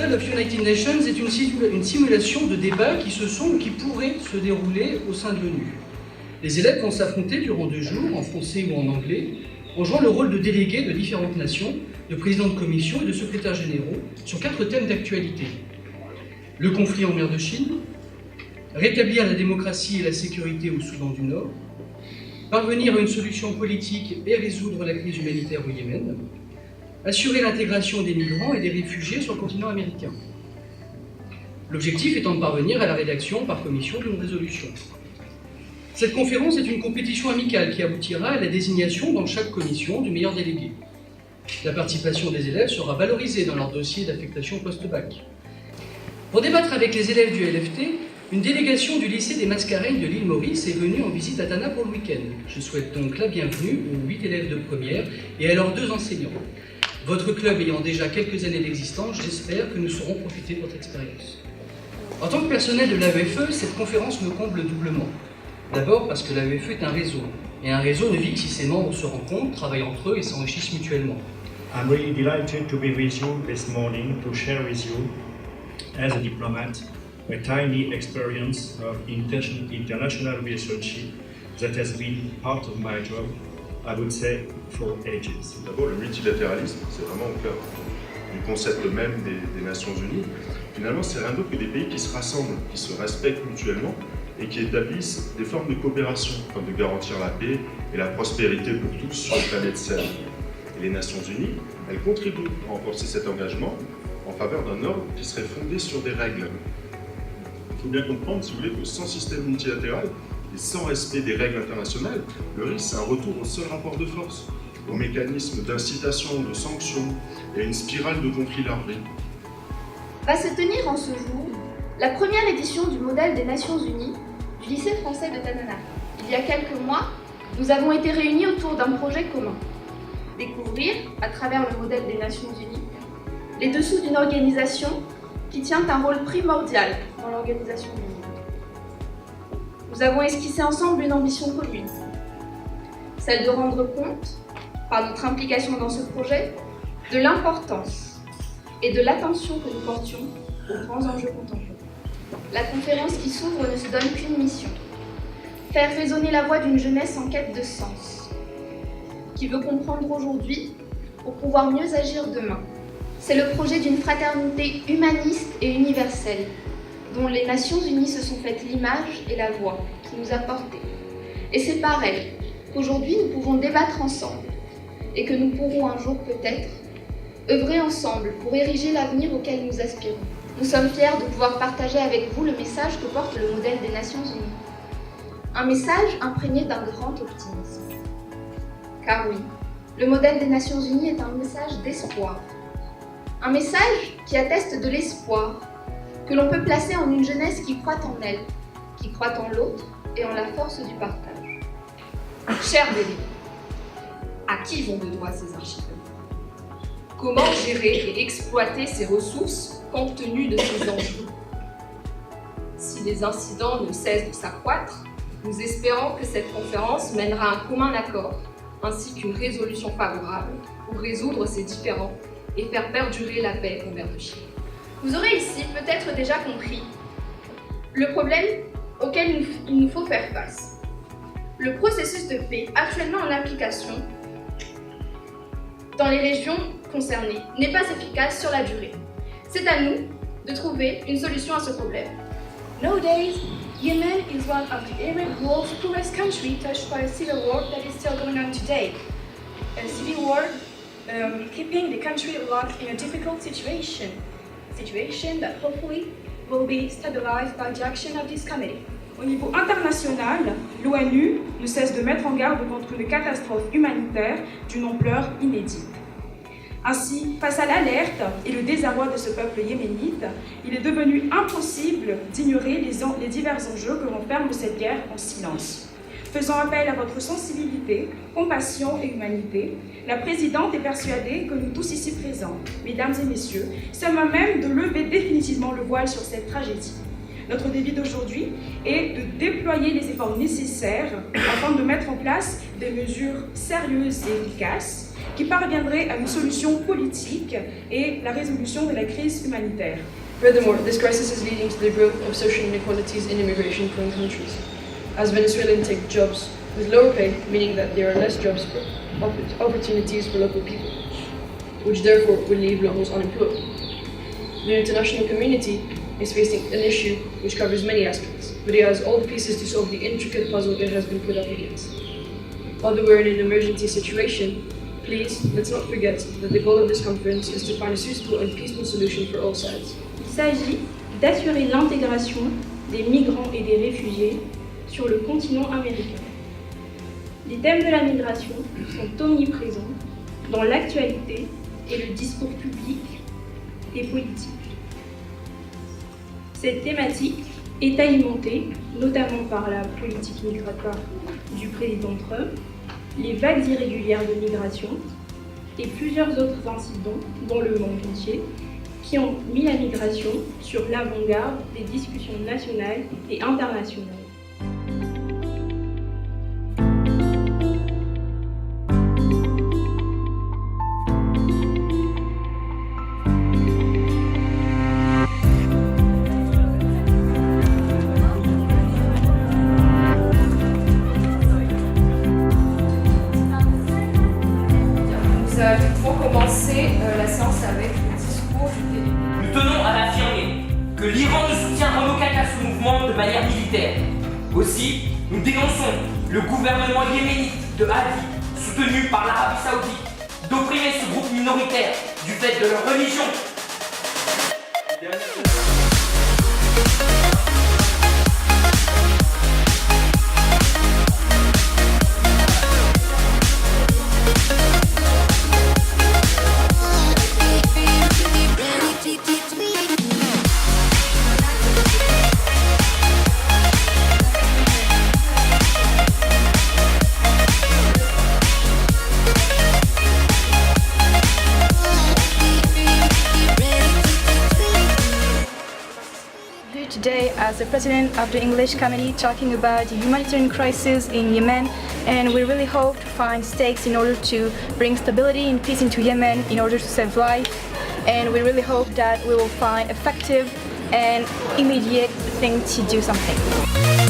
Model of United Nations est une simulation de débats qui se sont ou qui pourraient se dérouler au sein de l'ONU. Les élèves vont s'affronter durant 2 jours, en français ou en anglais, en jouant le rôle de délégués de différentes nations, de présidents de commission et de secrétaires généraux sur 4 thèmes d'actualité. Le conflit en mer de Chine, rétablir la démocratie et la sécurité au Soudan du Nord, parvenir à une solution politique et résoudre la crise humanitaire au Yémen, assurer l'intégration des migrants et des réfugiés sur le continent américain. L'objectif étant de parvenir à la rédaction par commission d'une résolution. Cette conférence est une compétition amicale qui aboutira à la désignation dans chaque commission du meilleur délégué. La participation des élèves sera valorisée dans leur dossier d'affectation post-bac. Pour débattre avec les élèves du LFT, une délégation du lycée des Mascareignes de l'île Maurice est venue en visite à Tana pour le week-end. Je souhaite donc la bienvenue aux 8 élèves de première et à leurs 2 enseignants. Votre club ayant déjà quelques années d'existence, j'espère que nous saurons profiter de votre expérience. En tant que personnel de l'AEFE, cette conférence me comble doublement. D'abord parce que l'AEFE est un réseau, et un réseau ne vit que si ses membres se rencontrent, travaillent entre eux et s'enrichissent mutuellement. I'm really delighted to be with you this morning to share with you, as a diplomat, a tiny experience of international relationship that has been part of my job, I would say, for ages. D'abord, le multilatéralisme, c'est vraiment au cœur du concept même des Nations Unies. Finalement, c'est rien d'autre que des pays qui se rassemblent, qui se respectent mutuellement et qui établissent des formes de coopération, afin de garantir la paix et la prospérité pour tous sur la planète Terre. Et les Nations Unies, elles contribuent à renforcer cet engagement en faveur d'un ordre qui serait fondé sur des règles. Il faut bien comprendre, si vous voulez, que sans système multilatéral et sans respect des règles internationales, le risque c'est un retour au seul rapport de force, aux mécanismes d'incitation, de sanctions et à une spirale de conflits larvés. Va se tenir en ce jour la première édition du modèle des Nations Unies du lycée français de Tanana. Il y a quelques mois, nous avons été réunis autour d'un projet commun. Découvrir, à travers le modèle des Nations Unies, les dessous d'une organisation qui tient un rôle primordial dans l'organisation du monde. Nous avons esquissé ensemble une ambition commune, celle de rendre compte, par notre implication dans ce projet, de l'importance et de l'attention que nous portions aux grands enjeux contemporains. La conférence qui s'ouvre ne se donne qu'une mission, faire résonner la voix d'une jeunesse en quête de sens, qui veut comprendre aujourd'hui pour pouvoir mieux agir demain. C'est le projet d'une fraternité humaniste et universelle, dont les Nations Unies se sont faites l'image et la voix qui nous a portés. Et c'est par elle qu'aujourd'hui nous pouvons débattre ensemble et que nous pourrons un jour peut-être œuvrer ensemble pour ériger l'avenir auquel nous aspirons. Nous sommes fiers de pouvoir partager avec vous le message que porte le modèle des Nations Unies. Un message imprégné d'un grand optimisme. Car oui, le modèle des Nations Unies est un message d'espoir. Un message qui atteste de l'espoir que l'on peut placer en une jeunesse qui croit en elle, qui croit en l'autre et en la force du partage. Chers délégués, à qui vont de droit ces archipels? Comment gérer et exploiter ces ressources compte tenu de ces enjeux? Si les incidents ne cessent de s'accroître, nous espérons que cette conférence mènera à un commun accord ainsi qu'une résolution favorable pour résoudre ces différends et faire perdurer la paix en mer de Chine. Vous aurez ici peut-être déjà compris le problème auquel il nous faut faire face. Le processus de paix actuellement en application dans les régions concernées n'est pas efficace sur la durée. C'est à nous de trouver une solution à ce problème. Nowadays, Yemen is one of the Arab world's poorest countries touched by a civil war that is still going on today. A civil war keeping the country locked in a difficult situation that hopefully will be stabilized by the action of this committee. Au niveau international, l'ONU ne cesse de mettre en garde contre une catastrophe humanitaire d'une ampleur inédite. Ainsi, face à l'alerte et le désarroi de ce peuple yéménite, il est devenu impossible d'ignorer les divers enjeux que renferme cette guerre en silence. Faisant appel à votre sensibilité, compassion et humanité, la présidente est persuadée que nous tous ici présents, mesdames et messieurs, sommes à même de lever définitivement le voile sur cette tragédie. Notre défi d'aujourd'hui est de déployer les efforts nécessaires afin de mettre en place des mesures sérieuses et efficaces qui parviendrait à une solution politique et la résolution de la crise humanitaire. Furthermore, this crisis is leading to the growth of social inequalities in immigration-prone countries, as Venezuelans take jobs with lower pay, meaning that there are less jobs opportunities for local people, which therefore will leave locals unemployed. The international community is facing an issue which covers many aspects, but it has all the pieces to solve the intricate puzzle it has been put up against. Although we're in an emergency situation, please, let's not forget that the goal of this conference is to find a suitable and peaceful solution for all sides. Il s'agit d'assurer l'intégration des migrants et des réfugiés sur le continent américain. Les thèmes de la migration sont omniprésents dans l'actualité et le discours public et politique. Cette thématique est alimentée notamment par la politique migratoire du président Trump, les vagues irrégulières de migration et plusieurs autres incidents dans le monde entier qui ont mis la migration sur l'avant-garde des discussions nationales et internationales. Pour commencer la séance avec le discours du début. Nous tenons à l'affirmer que l'Iran ne soutiendra en aucun cas ce mouvement de manière militaire. Aussi, nous dénonçons le gouvernement yéménite de Hadi, soutenu par l'Arabie Saoudite, d'opprimer ce groupe minoritaire du fait de leur religion. Today as the president of the English Committee talking about the humanitarian crisis in Yemen, and we really hope to find stakes in order to bring stability and peace into Yemen in order to save life, and we really hope that we will find effective and immediate thing to do something.